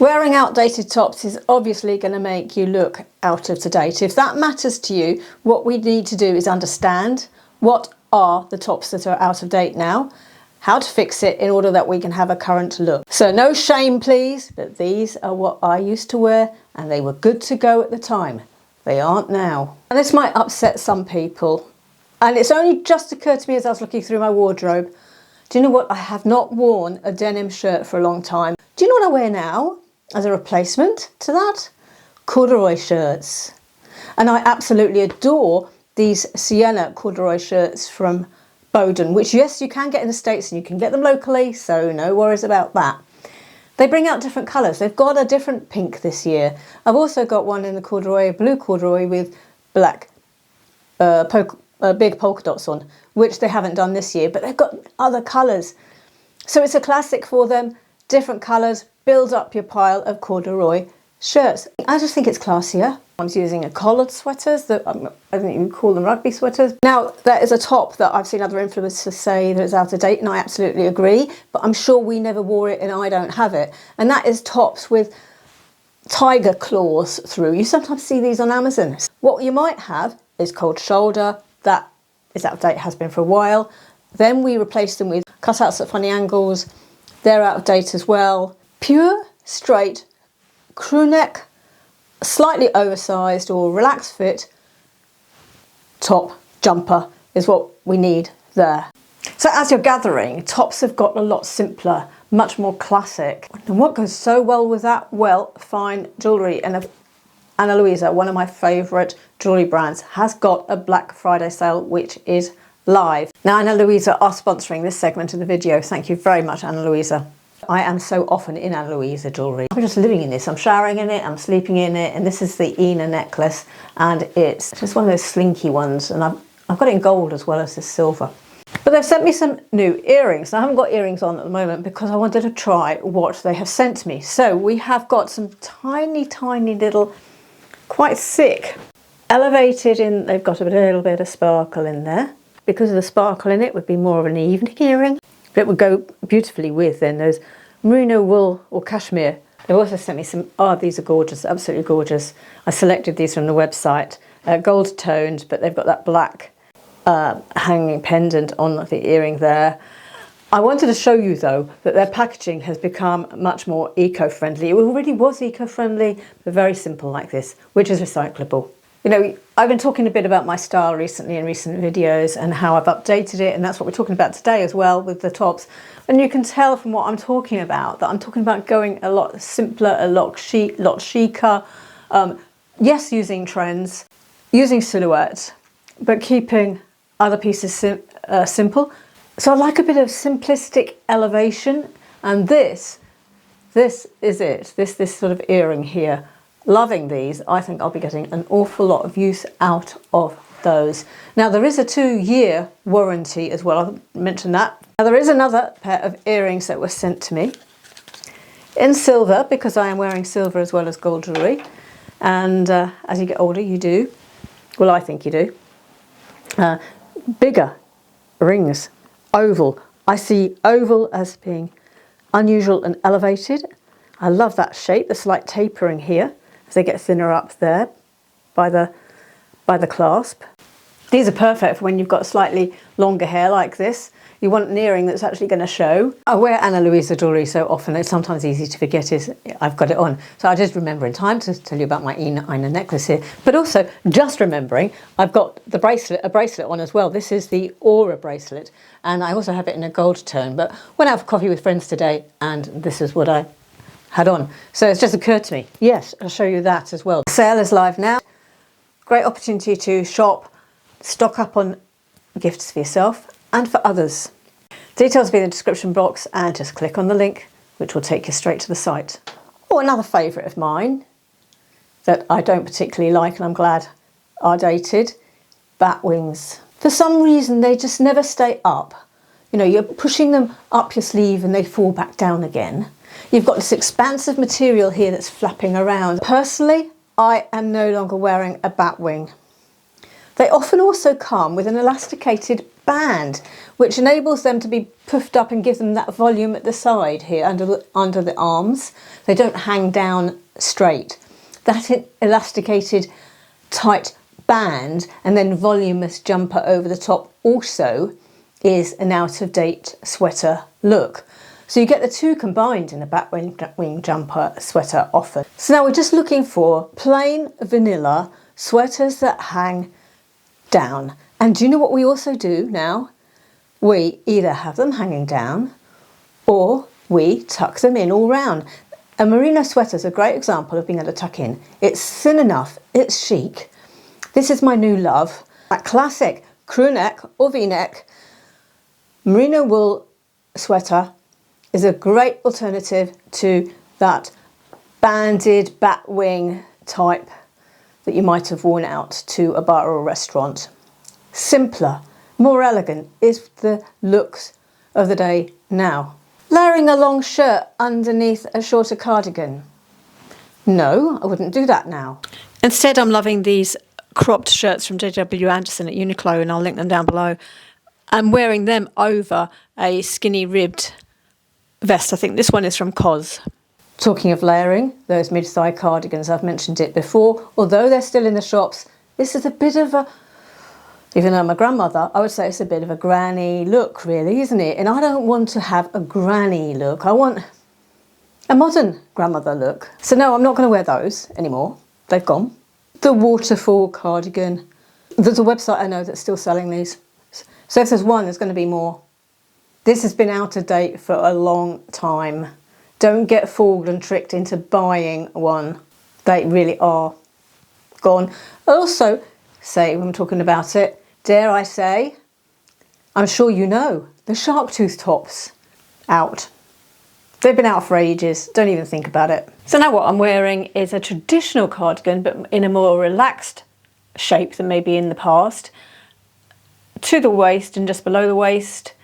Wearing outdated tops is obviously going to make you look out of date. If that matters to you, what we need to do is understand what are the tops that are out of date now, how to fix it in order that we can have a current look. So no shame please, but these are what I used to wear and they were good to go at the time. They aren't now. And this might upset some people. And it's only just occurred to me as I was looking through my wardrobe. Do you know what? I have not worn a denim shirt for a long time. Do you know what I wear now as a replacement to that? Corduroy shirts. And I absolutely adore these sienna corduroy shirts from Bowden, which yes, you can get in the States and you can get them locally, so no worries about that. They bring out different colours. They've got a different pink this year. I've also got one in the corduroy, blue corduroy with black big polka dots on, which they haven't done this year, but they've got other colours. So it's a classic for them, different colours, build up your pile of corduroy shirts. I just think it's classier. I'm using a collared sweaters, that I think you call them rugby sweaters. Now, there is a top that I've seen other influencers say that it's out of date, and I absolutely agree, but I'm sure we never wore it and I don't have it. And that is tops with tiger claws through. You sometimes see these on Amazon. What you might have is cold shoulder. That is out of date, has been for a while. Then we replace them with cutouts at funny angles. They're out of date as well. Pure, straight, crew neck, slightly oversized or relaxed fit top jumper is what we need there. So as you're gathering, tops have got a lot simpler, much more classic. And what goes so well with that? Well, fine jewellery. And Ana Luisa, one of my favourite jewellery brands, has got a Black Friday sale which is live. Now Ana Luisa are sponsoring this segment of the video. Thank you very much, Ana Luisa. I am so often in Ana Luisa jewellery. I'm just living in this. I'm showering in it, I'm sleeping in it, and this is the Ina necklace, and it's just one of those slinky ones, and I've got it in gold as well as this silver. But they've sent me some new earrings. Now, I haven't got earrings on at the moment because I wanted to try what they have sent me. So we have got some tiny, tiny little, quite thick, elevated in, they've got a little bit of sparkle in there. Because of the sparkle in it, would be more of an evening earring. But it would go beautifully with then those merino wool or cashmere. They've also sent me some, these are gorgeous, absolutely gorgeous. I selected these from the website, gold toned, but they've got that black hanging pendant on the earring there. I wanted to show you though that their packaging has become much more eco-friendly. It already was eco-friendly, but very simple like this, which is recyclable. You know, I've been talking a bit about my style recently in recent videos and how I've updated it, and that's what we're talking about today as well with the tops. And you can tell from what I'm talking about that I'm talking about going a lot simpler, a lot chicer. Yes, using trends, using silhouettes, but keeping other pieces simple. So I like a bit of simplistic elevation, and this is it. This sort of earring here. Loving these. I think I'll be getting an awful lot of use out of those. Now there is a 2-year warranty as well. I'll mention that. Now there is another pair of earrings that were sent to me in silver, because I am wearing silver as well as gold jewellery. And as you get older, you do. Well, I think you do. Bigger rings, oval. I see oval as being unusual and elevated. I love that shape, the slight tapering here as they get thinner up there by the clasp. These are perfect for when you've got slightly longer hair like this. You want an earring that's actually going to show. I wear Ana Luisa jewellery so often it's sometimes easy to forget I've got it on. So I just remember in time to tell you about my Ina necklace here. But also just remembering I've got a bracelet on as well. This is the Aura bracelet, and I also have it in a gold tone. But went out for coffee with friends today and this is what I had on. So it's just occurred to me, yes, I'll show you that as well. The sale is live now. Great opportunity to shop, stock up on gifts for yourself and for others. Details will be in the description box, and just click on the link which will take you straight to the site. Oh, another favourite of mine that I don't particularly like and I'm glad are dated, bat wings. For some reason they just never stay up. You know, you're pushing them up your sleeve and they fall back down again. You've got this expansive material here that's flapping around. Personally, I am no longer wearing a bat wing. They often also come with an elasticated band, which enables them to be puffed up and gives them that volume at the side here under the arms. They don't hang down straight. That elasticated tight band and then voluminous jumper over the top also is an out-of-date sweater look. So you get the two combined in a batwing jumper sweater often. So now we're just looking for plain vanilla sweaters that hang down. And do you know what we also do now? We either have them hanging down or we tuck them in all round. A merino sweater is a great example of being able to tuck in. It's thin enough, it's chic. This is my new love. That classic crew neck or V-neck merino wool sweater is a great alternative to that banded batwing type that you might have worn out to a bar or a restaurant. Simpler, more elegant is the looks of the day now. Layering a long shirt underneath a shorter cardigan. No, I wouldn't do that now. Instead, I'm loving these cropped shirts from JW Anderson at Uniqlo, and I'll link them down below. I'm wearing them over a skinny ribbed vest. I think this one is from COS. Talking of layering, those mid-thigh cardigans, I've mentioned it before. Although they're still in the shops, this is a bit of a, even though I'm a grandmother, I would say it's a bit of a granny look really, isn't it? And I don't want to have a granny look. I want a modern grandmother look. So no, I'm not going to wear those anymore. They've gone. The waterfall cardigan. There's a website I know that's still selling these. So if there's one, there's going to be more. This has been out of date for a long time. Don't get fooled and tricked into buying one. They really are gone. Also, say when I'm talking about it, dare I say, I'm sure you know, the shark tooth tops out. They've been out for ages, don't even think about it. So now what I'm wearing is a traditional cardigan, but in a more relaxed shape than maybe in the past. To the waist and just below the waist,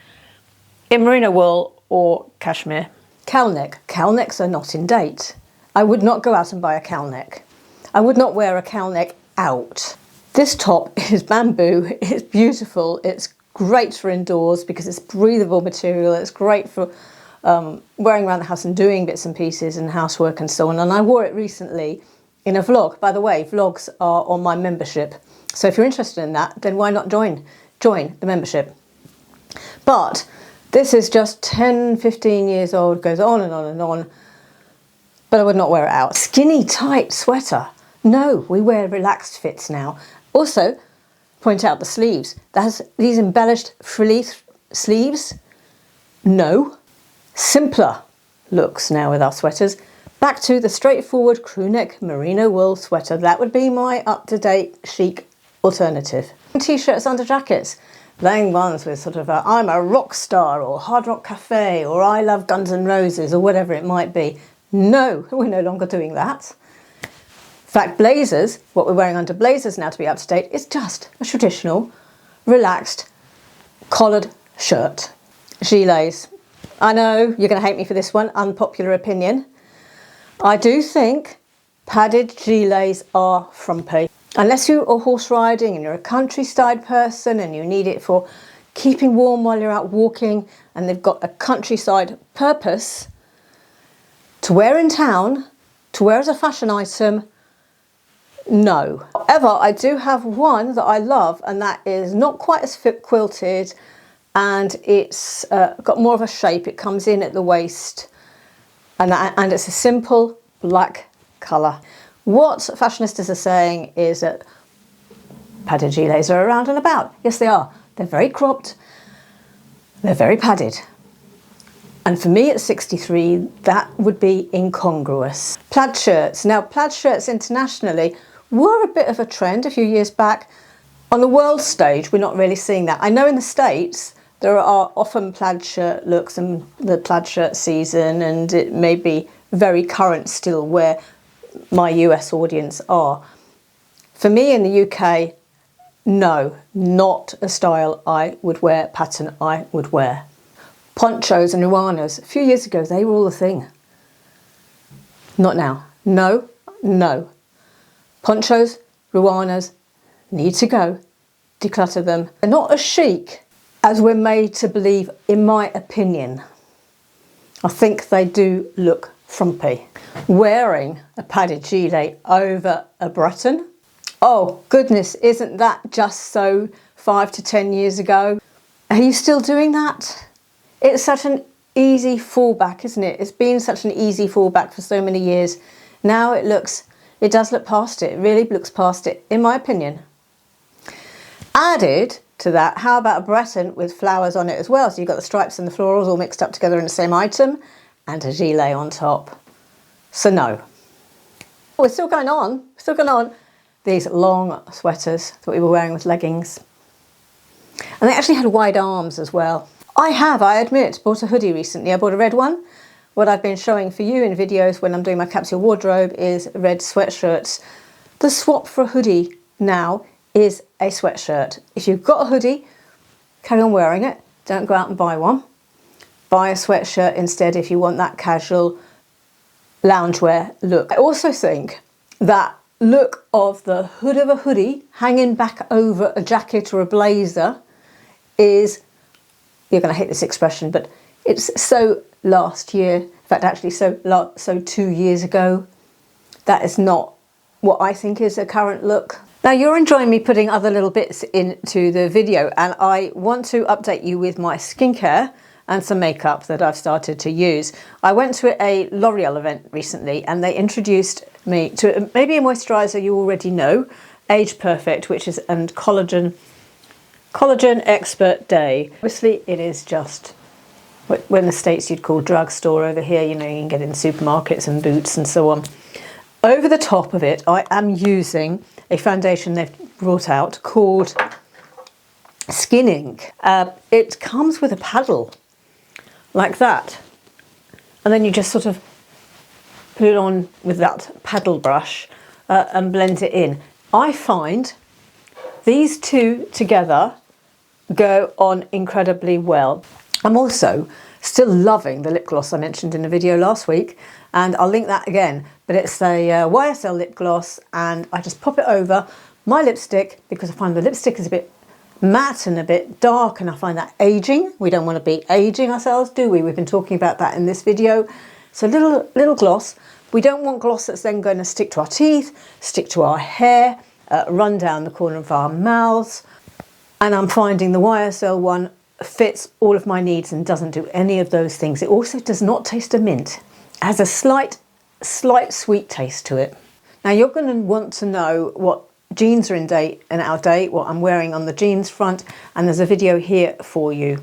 in merino wool or cashmere. Cowl neck. Cowl necks are not in date. I would not go out and buy a cowl neck. I would not wear a cowl neck out. This top is bamboo, it's beautiful, it's great for indoors because it's breathable material, it's great for wearing around the house and doing bits and pieces and housework and so on. And I wore it recently in a vlog. By the way, vlogs are on my membership. So if you're interested in that, then why not join the membership? But this is just 10, 15 years old, goes on and on and on, but I would not wear it out. Skinny, tight sweater. No, we wear relaxed fits now. Also, point out the sleeves. That has these embellished frilly sleeves. No. Simpler looks now with our sweaters. Back to the straightforward crew neck merino wool sweater. That would be my up-to-date chic alternative. T-shirts under jackets. Plain ones with sort of a I'm a rock star or Hard Rock Cafe or I love Guns N' Roses or whatever it might be. No, we're no longer doing that. In fact, blazers, what we're wearing under blazers now to be up to date is just a traditional, relaxed, collared shirt. Gilets. I know you're going to hate me for this one, unpopular opinion. I do think padded gilets are frumpy. Unless you are horse riding and you're a countryside person and you need it for keeping warm while you're out walking and they've got a countryside purpose, to wear in town, to wear as a fashion item, no. However, I do have one that I love and that is not quite as quilted and it's got more of a shape. It comes in at the waist and it's a simple black colour. What fashionistas are saying is that padded gilets are around and about. Yes, they are. They're very cropped. They're very padded. And for me at 63, that would be incongruous. Plaid shirts. Now, plaid shirts internationally were a bit of a trend a few years back. On the world stage, we're not really seeing that. I know in the States, there are often plaid shirt looks and the plaid shirt season, and it may be very current still where my US audience are. For me in the UK, no, not a style I would wear, pattern I would wear. Ponchos and ruanas, a few years ago, they were all the thing. Not now. No, no. Ponchos, ruanas, need to go. declutter them. They're not as chic as we're made to believe, in my opinion. I think they do look frumpy. Wearing a padded gilet over a Breton. Oh goodness, isn't that just so 5 to 10 years ago? Are you still doing that? It's such an easy fallback, isn't it? It's been such an easy fallback for so many years. Now it does look past it. It really looks past it, in my opinion. Added to that, how about a Breton with flowers on it as well? So you've got the stripes and the florals all mixed up together in the same item, and a gilet on top. So no. We're still going on. Still going on. These long sweaters that we were wearing with leggings. And they actually had wide arms as well. I admit, bought a hoodie recently. I bought a red one. What I've been showing for you in videos when I'm doing my capsule wardrobe is red sweatshirts. The swap for a hoodie now is a sweatshirt. If you've got a hoodie, carry on wearing it. Don't go out and buy one. Buy a sweatshirt instead if you want that casual loungewear look. I also think that look of the hood of a hoodie hanging back over a jacket or a blazer is, you're going to hate this expression, but it's so last year. In fact, actually so 2 years ago. That is not what I think is a current look. Now you're enjoying me putting other little bits into the video, and I want to update you with my skincare and some makeup that I've started to use. I went to a L'Oreal event recently and they introduced me to maybe a moisturiser you already know, Age Perfect, which is and Collagen Expert Day. Obviously it is just what in the States you'd call drugstore. Over here, you know, you can get it in supermarkets and Boots and so on. Over the top of it, I am using a foundation they've brought out called Skin Ink. It comes with a paddle like that, and then you just sort of put it on with that paddle brush and blend it in. I find these two together go on incredibly well. I'm also still loving the lip gloss I mentioned in the video last week, and I'll link that again, but it's a YSL lip gloss, and I just pop it over my lipstick because I find the lipstick is a bit matte and a bit dark, and I find that aging. We don't want to be aging ourselves, do we? We've been talking about that in this video. So little gloss. We don't want gloss that's then going to stick to our teeth, stick to our hair, run down the corner of our mouths. And I'm finding the YSL one fits all of my needs and doesn't do any of those things. It also does not taste of mint. It has a slight sweet taste to it. Now you're going to want to know what jeans are in date and out of date, what I'm wearing on the jeans front, and there's a video here for you.